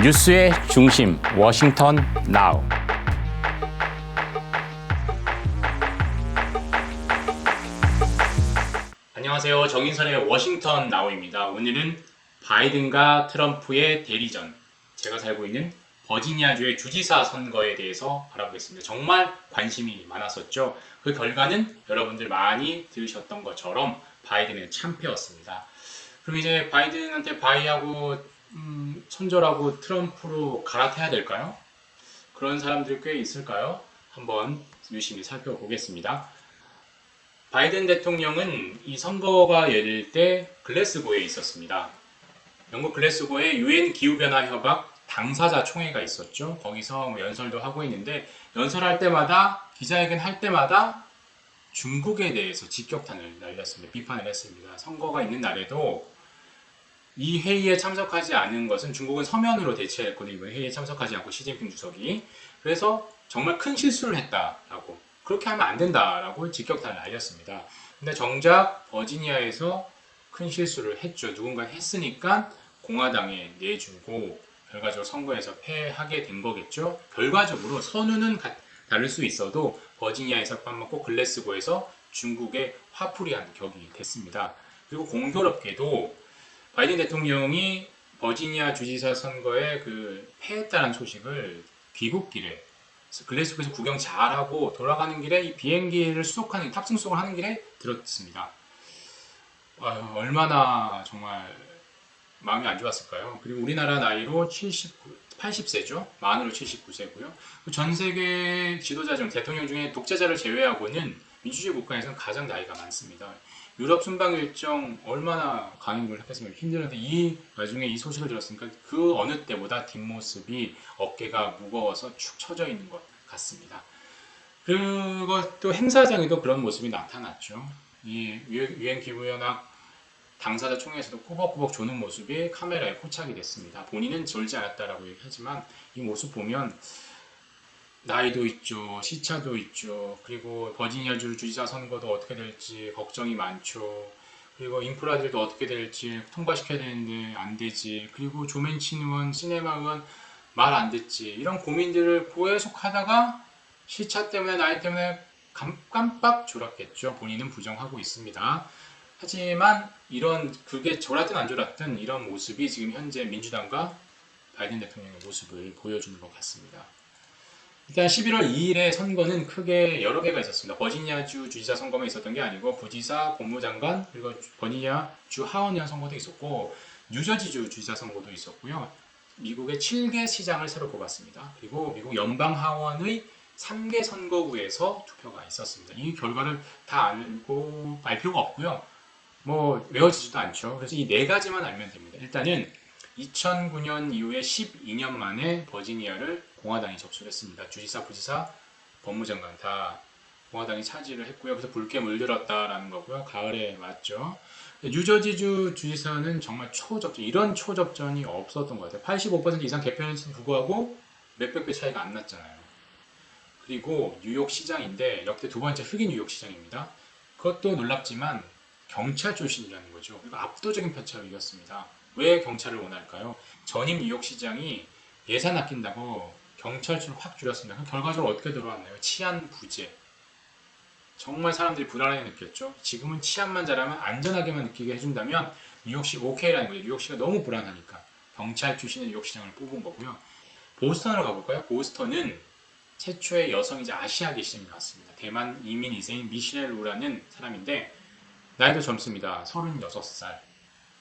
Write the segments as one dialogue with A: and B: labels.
A: 뉴스의 중심 워싱턴 나우. 안녕하세요. 정인선의 워싱턴 나우입니다. 오늘은 바이든과 트럼프의 대리전, 제가 살고 있는 버지니아주의 주지사 선거에 대해서 알아보겠습니다. 정말 관심이 많았었죠. 그 결과는 여러분들 많이 들으셨던 것처럼 바이든은 참패였습니다. 그럼 이제 바이든한테 바이하고 손절하고 트럼프로 갈아타야 될까요? 그런 사람들이 꽤 있을까요? 한번 유심히 살펴보겠습니다. 바이든 대통령은 이 선거가 열릴 때 글래스고에 있었습니다. 영국 글래스고에 UN 기후변화 협약 당사자 총회가 있었죠. 거기서 연설도 하고 있는데, 연설할 때마다, 기자회견 할 때마다 중국에 대해서 직격탄을 날렸습니다. 비판을 했습니다. 선거가 있는 날에도 이 회의에 참석하지 않은 것은, 중국은 서면으로 대체했거든요. 이번 회의에 참석하지 않고 시진핑 주석이. 그래서 정말 큰 실수를 했다라고, 그렇게 하면 안 된다라고 직격탄을 날렸습니다. 근데 정작 버지니아에서 큰 실수를 했죠. 누군가 했으니까 공화당에 내주고 결과적으로 선거에서 패하게 된 거겠죠. 결과적으로 선우는 다를 수 있어도 버지니아에서 ปั้먹고 글래스고에서 중국의 화풀이한 격이 됐습니다. 그리고 공교롭게도 바이든 대통령이 버지니아 주지사 선거에 패했다는 소식을 귀국길에, 글래스고에서 구경 잘하고 돌아가는 길에 이 비행기를 탑승 수속을 하는 길에 들었습니다. 얼마나 정말 마음이 안 좋았을까요? 그리고 우리나라 나이로 80세죠. 만으로 79세고요. 전 세계 지도자 중, 대통령 중에 독재자를 제외하고는 민주주의 국가에서는 가장 나이가 많습니다. 유럽 순방 일정 얼마나 강행군을 했겠습니까? 힘들었는데 이 와중에 이 소식을 들었으니까 그 어느 때보다 뒷모습이 어깨가 무거워서 축 처져 있는 것 같습니다. 그것도 행사장에도 그런 모습이 나타났죠. 이 유엔 기후연합 당사자 총회에서도 꾸벅꾸벅 조는 모습이 카메라에 포착이 됐습니다. 본인은 졸지 않았다라고 얘기하지만 이 모습 보면 나이도 있죠, 시차도 있죠. 그리고 버지니아주 주지사 선거도 어떻게 될지 걱정이 많죠. 그리고 인프라들도 어떻게 될지 통과시켜야 되는데 안 되지. 그리고 조맨친 의원, 시네마 의원 말 안 듣지. 이런 고민들을 계속 하다가 시차 때문에, 나이 때문에 깜빡 졸았겠죠. 본인은 부정하고 있습니다. 하지만 그게 졸았든 안 졸았든 이런 모습이 지금 현재 민주당과 바이든 대통령의 모습을 보여주는 것 같습니다. 일단 11월 2일에 선거는 크게 여러 개가 있었습니다. 버지니아주 주지사 선거만 있었던 게 아니고 부지사, 법무장관, 그리고 버지니아주 하원의원 선거도 있었고, 뉴저지주 주지사 선거도 있었고요. 미국의 7개 시장을 새로 뽑았습니다. 그리고 미국 연방하원의 3개 선거구에서 투표가 있었습니다. 이 결과를 다 알 필요가 없고요. 외워지지도 않죠. 그래서 이 네 가지만 알면 됩니다. 일단은 2009년 이후에 12년 만에 버지니아를 공화당이 접수했습니다. 주지사, 부지사, 법무장관 다 공화당이 차지를 했고요. 그래서 붉게 물들었다라는 거고요. 가을에 맞죠. 뉴저지주 주지사는 정말 초접전, 이런 초접전이 없었던 것 같아요. 85% 이상 개표했음에도 불구하고 몇백 배 차이가 안 났잖아요. 그리고 뉴욕 시장인데 역대 두 번째 흑인 뉴욕 시장입니다. 그것도 놀랍지만 경찰 출신이라는 거죠. 그리고 압도적인 표차로 이겼습니다. 왜 경찰을 원할까요? 전임 뉴욕시장이 예산 아낀다고 경찰수를 확 줄였습니다. 그럼 결과적으로 어떻게 들어왔나요? 치안 부재. 정말 사람들이 불안해 느꼈죠. 지금은 치안만 잘하면, 안전하게만 느끼게 해준다면 뉴욕시 오케이라는 거죠. 뉴욕시가 너무 불안하니까 경찰 출신의 뉴욕시장을 뽑은 거고요. 보스턴으로 가볼까요? 보스턴은 최초의 여성이자 아시아 계시민이 왔습니다. 대만 이민 2세인 미셸 루라는 사람인데 나이도 젊습니다. 36살.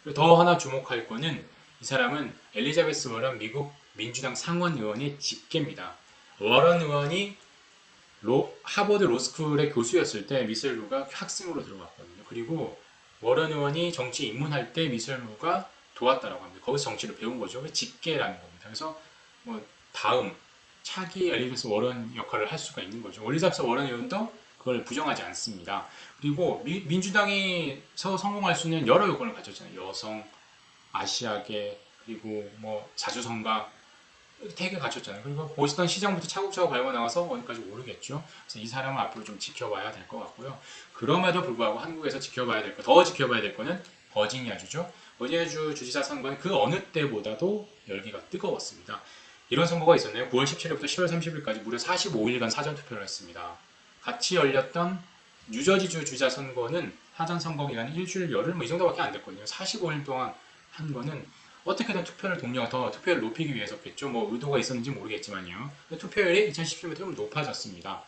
A: 그리고 더 하나 주목할 거는, 이 사람은 엘리자베스 워런 미국 민주당 상원 의원의 직계입니다. 워런 의원이 하버드 로스쿨의 교수였을 때 미셸 루가 학생으로 들어갔거든요. 그리고 워런 의원이 정치 입문할 때 미셸 루가 도왔다라고 합니다. 거기서 정치를 배운 거죠. 직계라는 겁니다. 그래서 다음 차기 엘리자베스 워런 역할을 할 수가 있는 거죠. 엘리자베스 워런 의원도 그걸 부정하지 않습니다. 그리고 민주당에서 성공할 수 있는 여러 요건을 가졌잖아요. 여성, 아시아계, 그리고 자주성가 되게 갖췄잖아요. 그리고 보스턴 시장부터 차곡차곡 밟아 나가서 어디까지 오르겠죠. 그래서 이 사람은 앞으로 좀 지켜봐야 될 것 같고요. 그럼에도 불구하고 한국에서 더 지켜봐야 될 거는 버지니아주죠. 버지니아주 주지사 선거는 그 어느 때보다도 열기가 뜨거웠습니다. 이런 선거가 있었네요. 9월 17일부터 10월 30일까지 무려 45일간 사전투표를 했습니다. 같이 열렸던 뉴저지주 주지사 선거는 사전선거 기간이 일주일 열흘 이 정도밖에 안 됐거든요. 45일 동안 한 거는 어떻게든 투표를 더 투표를 높이기 위해서겠죠. 뭐 의도가 있었는지 모르겠지만요. 투표율이 2017년보다 좀 높아졌습니다.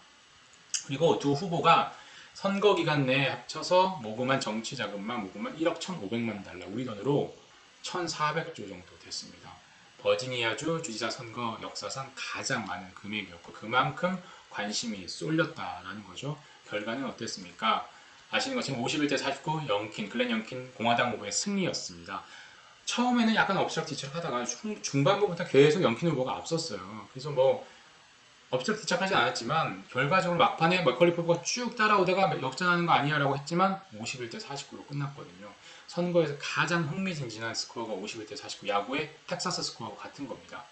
A: 그리고 두 후보가 선거 기간 내에 합쳐서 모금한 정치 자금만 모금한 1억 1,500만 달러, 우리 돈으로 1,400조 정도 됐습니다. 버지니아주 주지사 선거 역사상 가장 많은 금액이었고 그만큼 관심이 쏠렸다라는 거죠. 결과는 어땠습니까? 아시는 것처럼 51대 49 글렌 영킨 공화당 후보의 승리였습니다. 처음에는 약간 엎치락뒤치락 하다가 중반부부터 계속 영킨 후보가 앞섰어요. 그래서 뭐 엎치락뒤치락하지 않았지만 결과적으로 막판에 맥컬리프 후보가 쭉 따라오다가 역전하는 거 아니야 라고 했지만 51대 49로 끝났거든요. 선거에서 가장 흥미진진한 스코어가 51대 49, 야구의 텍사스 스코어와 같은 겁니다.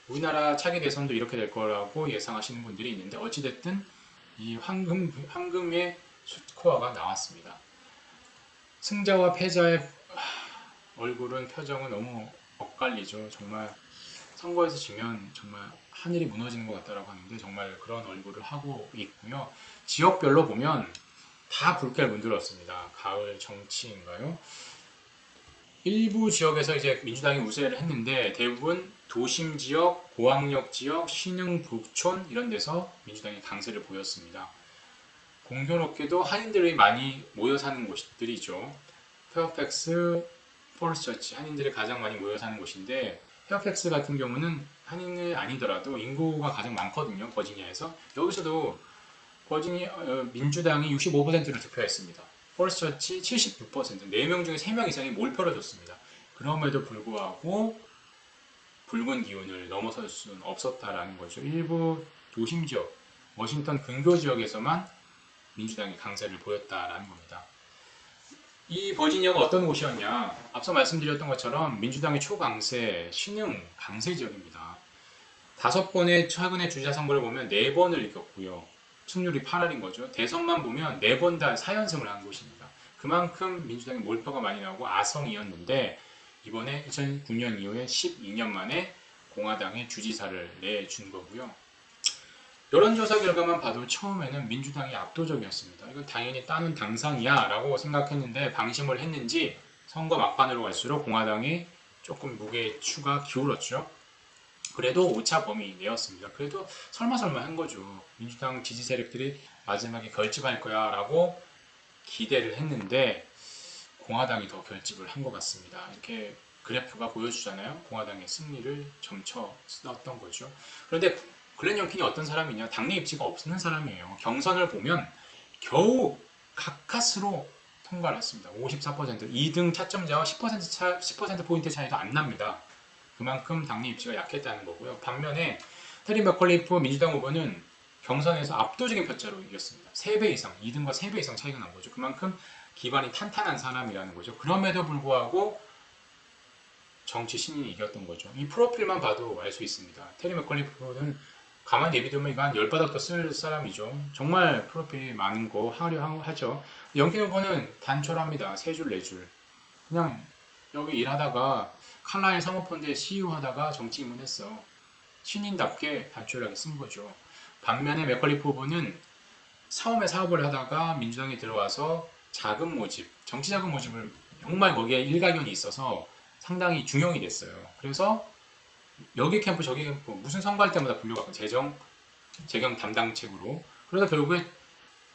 A: 우리나라 차기 대선도 이렇게 될 거라고 예상하시는 분들이 있는데 어찌됐든 이 황금의 스코어가 나왔습니다. 승자와 패자의 얼굴은 표정은 너무 엇갈리죠. 정말 선거에서 지면 정말 하늘이 무너지는 것 같다라고 하는데 정말 그런 얼굴을 하고 있고요. 지역별로 보면 다 붉게 문드렀습니다. 가을 정치인가요? 일부 지역에서 이제 민주당이 우세를 했는데 대부분 도심 지역, 고학력 지역, 신흥 북촌 이런 데서 민주당이 강세를 보였습니다. 공교롭게도 한인들이 많이 모여 사는 곳들이죠. 페어팩스, 폴스처치, 한인들이 가장 많이 모여 사는 곳인데 페어팩스 같은 경우는 한인이 아니더라도 인구가 가장 많거든요. 버지니아에서. 여기서도 민주당이 65%를 투표했습니다. 폴스처치 76%, 4명 중에 3명 이상이 몰표를 줬습니다. 그럼에도 불구하고 붉은 기운을 넘어설 수는 없었다라는 거죠. 일부 도심 지역, 워싱턴 근교 지역에서만 민주당이 강세를 보였다라는 겁니다. 이 버지니아가 어떤 곳이었냐? 앞서 말씀드렸던 것처럼 민주당의 초강세, 신흥 강세 지역입니다. 5번의 최근의 주지사 선거를 보면 4번을 이겼고요. 승률이 8할인 거죠. 대선만 보면 4번 다 4연승을 한 곳입니다. 그만큼 민주당의 몰표가 많이 나오고 아성이었는데 이번에 2009년 이후에 12년 만에 공화당의 주지사를 내준 거고요. 여론조사 결과만 봐도 처음에는 민주당이 압도적이었습니다. 이건 당연히 따는 당상이야 라고 생각했는데 방심을 했는지 선거 막판으로 갈수록 공화당이 조금 무게의 추가 기울었죠. 그래도 오차 범위 내였습니다. 그래도 설마 한 거죠. 민주당 지지 세력들이 마지막에 결집할 거야 라고 기대를 했는데 공화당이 더 결집을 한 것 같습니다. 이렇게 그래프가 보여주잖아요. 공화당의 승리를 점쳐 썼던 거죠. 그런데 글렌 영킨이 어떤 사람이냐? 당내 입지가 없는 사람이에요. 경선을 보면 겨우 가까스로 통과를 했습니다. 54%, 2등 차점자와 10%포인트 차이도 안 납니다. 그만큼 당내 입지가 약했다는 거고요. 반면에 테리 맥컬리프 민주당 후보는 경선에서 압도적인 표차로 이겼습니다. 3배 이상, 2등과 3배 이상 차이가 난 거죠. 그만큼 기반이 탄탄한 사람이라는 거죠. 그럼에도 불구하고 정치 신인이 이겼던 거죠. 이 프로필만 봐도 알 수 있습니다. 테리 맥컬리프는 가만히 내비두면 이거 한 10바닥도 쓸 사람이죠. 정말 프로필이 많은 거 하죠. 영킨 후보는 단촐합니다. 3줄, 4줄. 그냥 여기 일하다가 칼라일 사모펀드의 CEO 하다가 정치 입문했어. 신인답게 단촐하게 쓴 거죠. 반면에 맥컬리프 후보는 처음에 사업을 하다가 민주당에 들어와서 자금 모집, 정치 자금 모집을 정말 거기에 일가견이 있어서 상당히 중용이 됐어요. 그래서 여기 캠프 저기 캠프 무슨 선거할 때마다 불려가고 재경 담당책으로 그러다 결국에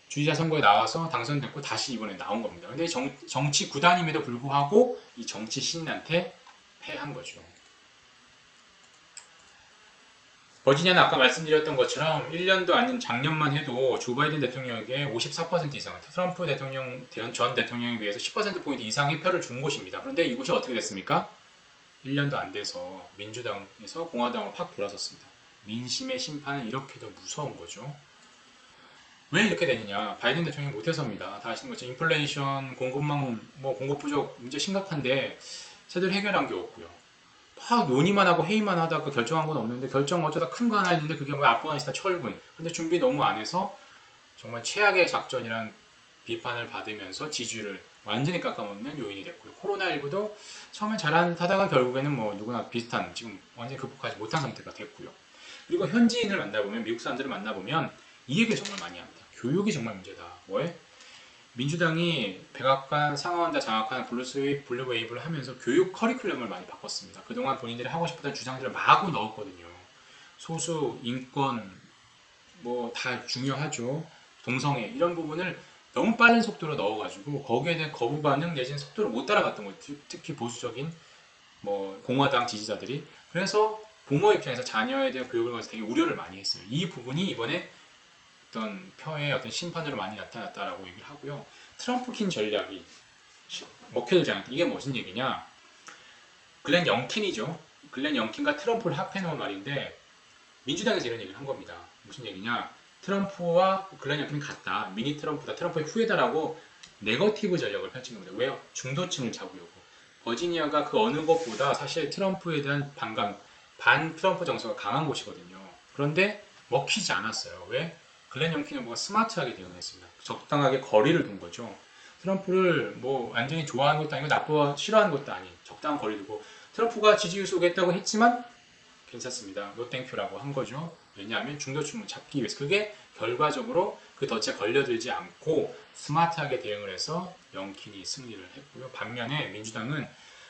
A: 주지사 선거에 나와서 당선됐고 다시 이번에 나온 겁니다. 근데 정치 구단임에도 불구하고 이 정치 신인한테 패한 거죠. 버지니아는 아까 말씀드렸던 것처럼 1년도 아닌 작년만 해도 조 바이든 대통령에게 54% 이상, 트럼프 전 대통령에 비해서 10%포인트 이상의 표를 준 곳입니다. 그런데 이곳이 어떻게 됐습니까? 1년도 안 돼서 민주당에서 공화당으로 확 돌아섰습니다. 민심의 심판은 이렇게도 무서운 거죠. 왜 이렇게 되느냐? 바이든 대통령이 못해서입니다. 다 아시는 것처럼 인플레이션, 공급 부족 문제 심각한데 제대로 해결한 게 없고요. 막 논의만 하고 회의만 하다가 결정한 건 없는데 결정 어쩌다 큰 거 하나 했는데 그게 뭐 아프가니스탄 철군. 근데 준비 너무 안 해서 정말 최악의 작전이란 비판을 받으면서 지지율을 완전히 깎아먹는 요인이 됐고요. 코로나19도 처음엔 잘하다가 결국에는 뭐 누구나 비슷한 지금 완전히 극복하지 못한 상태가 됐고요. 그리고 현지인을 만나보면 미국 사람들을 만나보면 이 얘기를 정말 많이 합니다. 교육이 정말 문제다. 뭐에? 민주당이 백악관, 상하원다 장악하는 블루 웨이브를 하면서 교육 커리큘럼을 많이 바꿨습니다. 그동안 본인들이 하고 싶었던 주장들을 마구 넣었거든요. 소수, 인권, 뭐 다 중요하죠. 동성애 이런 부분을 너무 빠른 속도로 넣어가지고 거기에 대한 거부 반응 내지는 속도를 못 따라갔던 거예요. 특히 보수적인 뭐 공화당 지지자들이. 그래서 부모 입장에서 자녀에 대한 교육을 가서 되게 우려를 많이 했어요. 이 부분이 이번에 어떤 표의 어떤 심판으로 많이 나타났다라고 얘기를 하고요. 트럼프킨 전략이 먹혀들지 않았다. 이게 무슨 얘기냐? 글렌 영킨이죠. 글렌 영킨과 트럼프를 합해놓은 말인데 민주당에서 이런 얘기를 한 겁니다. 무슨 얘기냐? 트럼프와 글렌 영킨이 같다. 미니 트럼프다. 트럼프의 후예다라고 네거티브 전략을 펼친 겁니다. 왜요? 중도층을 잡으려고. 버지니아가 그 어느 것보다 사실 트럼프에 대한 반 트럼프 정서가 강한 곳이거든요. 그런데 먹히지 않았어요. 왜? 글렌 영킨 후보가 스마트하게 대응했습니다. 적당하게 거리를 둔 거죠. 트럼프를 뭐 완전히 좋아하는 것도 아니고 싫어하는 것도 아닌 적당한 거리 두고 트럼프가 지지율 쏘겠다고 했지만 괜찮습니다. 노 땡큐라고 한 거죠. 왜냐하면 중도층을 잡기 위해서. 그게 결과적으로 그 덫에 걸려들지 않고 스마트하게 대응을 해서 영킨이 승리를 했고요. 반면에 민주당은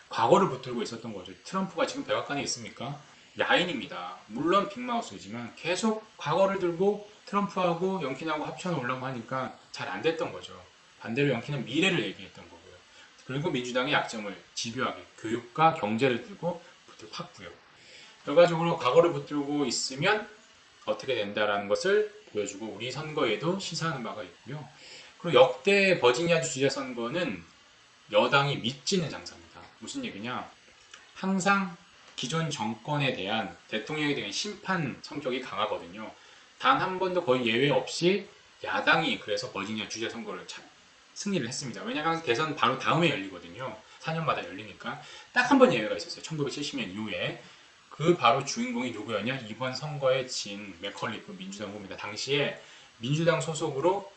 A: 과거를 붙들고 있었던 거죠. 트럼프가 지금 백악관에 있습니까? 야인입니다. 물론 빅마우스지만 계속 과거를 들고 트럼프하고 영킨하고 합쳐놓으려고 하니까 잘 안 됐던 거죠. 반대로 영킨은 미래를 얘기했던 거고요. 그리고 민주당의 약점을 집요하게 교육과 경제를 들고 확고요. 결과적으로 과거를 붙들고 있으면 어떻게 된다라는 것을 보여주고 우리 선거에도 시사하는 바가 있고요. 그리고 역대 버지니아주 주재 선거는 여당이 밑지는 장사입니다. 무슨 얘기냐? 항상 기존 정권에 대한 대통령에 대한 심판 성격이 강하거든요. 단 한 번도 거의 예외 없이 야당이 그래서 버지니아 주재 선거를 승리를 했습니다. 왜냐하면 대선 바로 다음에 열리거든요. 4년마다 열리니까. 딱 한 번 예외가 있었어요. 1970년 이후에. 그 바로 주인공이 누구였냐? 이번 선거에 진 맥컬리프 민주당 후보입니다. 당시에 민주당 소속으로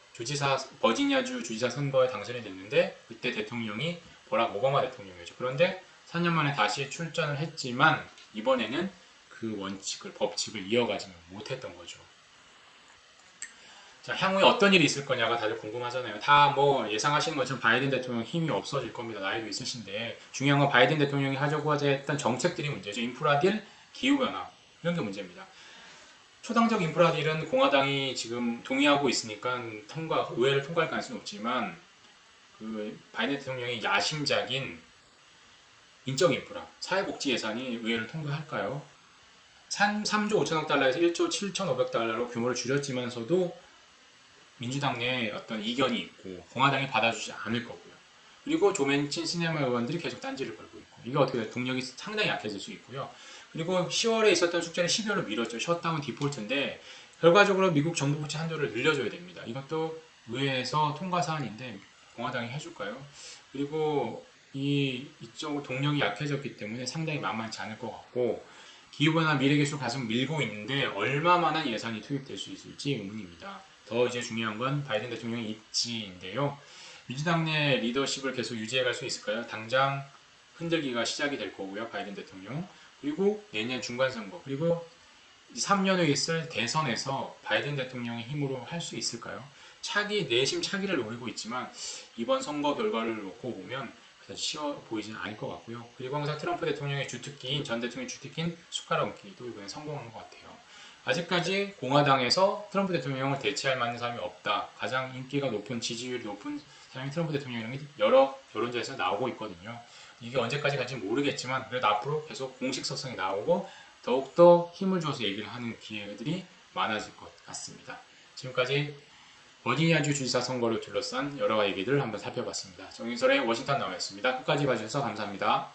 A: 버지니아주 주지사 선거에 당선이 됐는데 그때 대통령이 버락 오바마 대통령이었죠. 그런데 4년 만에 다시 출전을 했지만 이번에는 그 법칙을 이어가지 못했던 거죠. 자, 향후에 어떤 일이 있을 거냐가 다들 궁금하잖아요. 다 뭐 예상하시는 것처럼 바이든 대통령 힘이 없어질 겁니다. 나이도 있으신데 중요한 건 바이든 대통령이 하려고 했던 정책들이 문제죠. 인프라딜, 기후변화 이런 게 문제입니다. 초당적 인프라딜은 공화당이 지금 동의하고 있으니까 의회를 통과할 가능성은 없지만 그 바이든 대통령의 야심작인 인적 인프라, 사회복지 예산이 의회를 통과할까요? 3조 5천억 달러에서 1조 7,500 달러로 규모를 줄였지만서도 민주당 내에 어떤 이견이 있고 공화당이 받아주지 않을 거고요. 그리고 조맨친 시네마 의원들이 계속 딴지를 걸고 있고 이게 어떻게 돼요? 동력이 상당히 약해질 수 있고요. 그리고 10월에 있었던 숙제를 12월로 미뤘죠. 셧다운 디폴트인데 결과적으로 미국 정부 부채 한도를 늘려줘야 됩니다. 이것도 의회에서 통과 사안인데 공화당이 해줄까요? 그리고 이쪽 동력이 약해졌기 때문에 상당히 만만치 않을 것 같고 기후변화 미래기술 가속 밀고 있는데 얼마만한 예산이 투입될 수 있을지 의문입니다. 더 이제 중요한 건 바이든 대통령의 입지인데요. 민주당 내 리더십을 계속 유지해갈 수 있을까요? 당장 흔들기가 시작이 될 거고요. 바이든 대통령. 그리고 내년 중간선거. 그리고 3년 후에 있을 대선에서 바이든 대통령의 힘으로 할 수 있을까요? 내심 차기를 노리고 있지만 이번 선거 결과를 놓고 보면 쉬워 보이지는 않을 것 같고요. 그리고 항상 트럼프 대통령의 주특기인 전 대통령의 주특기인 숟가락 얹기도 이번에 성공한 것 같아요. 아직까지 공화당에서 트럼프 대통령을 대체할 만한 사람이 없다. 가장 인기가 높은 지지율이 높은 사람이 트럼프 대통령이 여러 여론조사에서 나오고 있거든요. 이게 언제까지 갈지 모르겠지만 그래도 앞으로 계속 공식성이 나오고 더욱더 힘을 줘서 얘기를 하는 기회들이 많아질 것 같습니다. 지금까지 버지니아주 주지사 선거를 둘러싼 여러 얘기들을 한번 살펴봤습니다. 정인설의 워싱턴 나와있습니다. 끝까지 봐주셔서 감사합니다.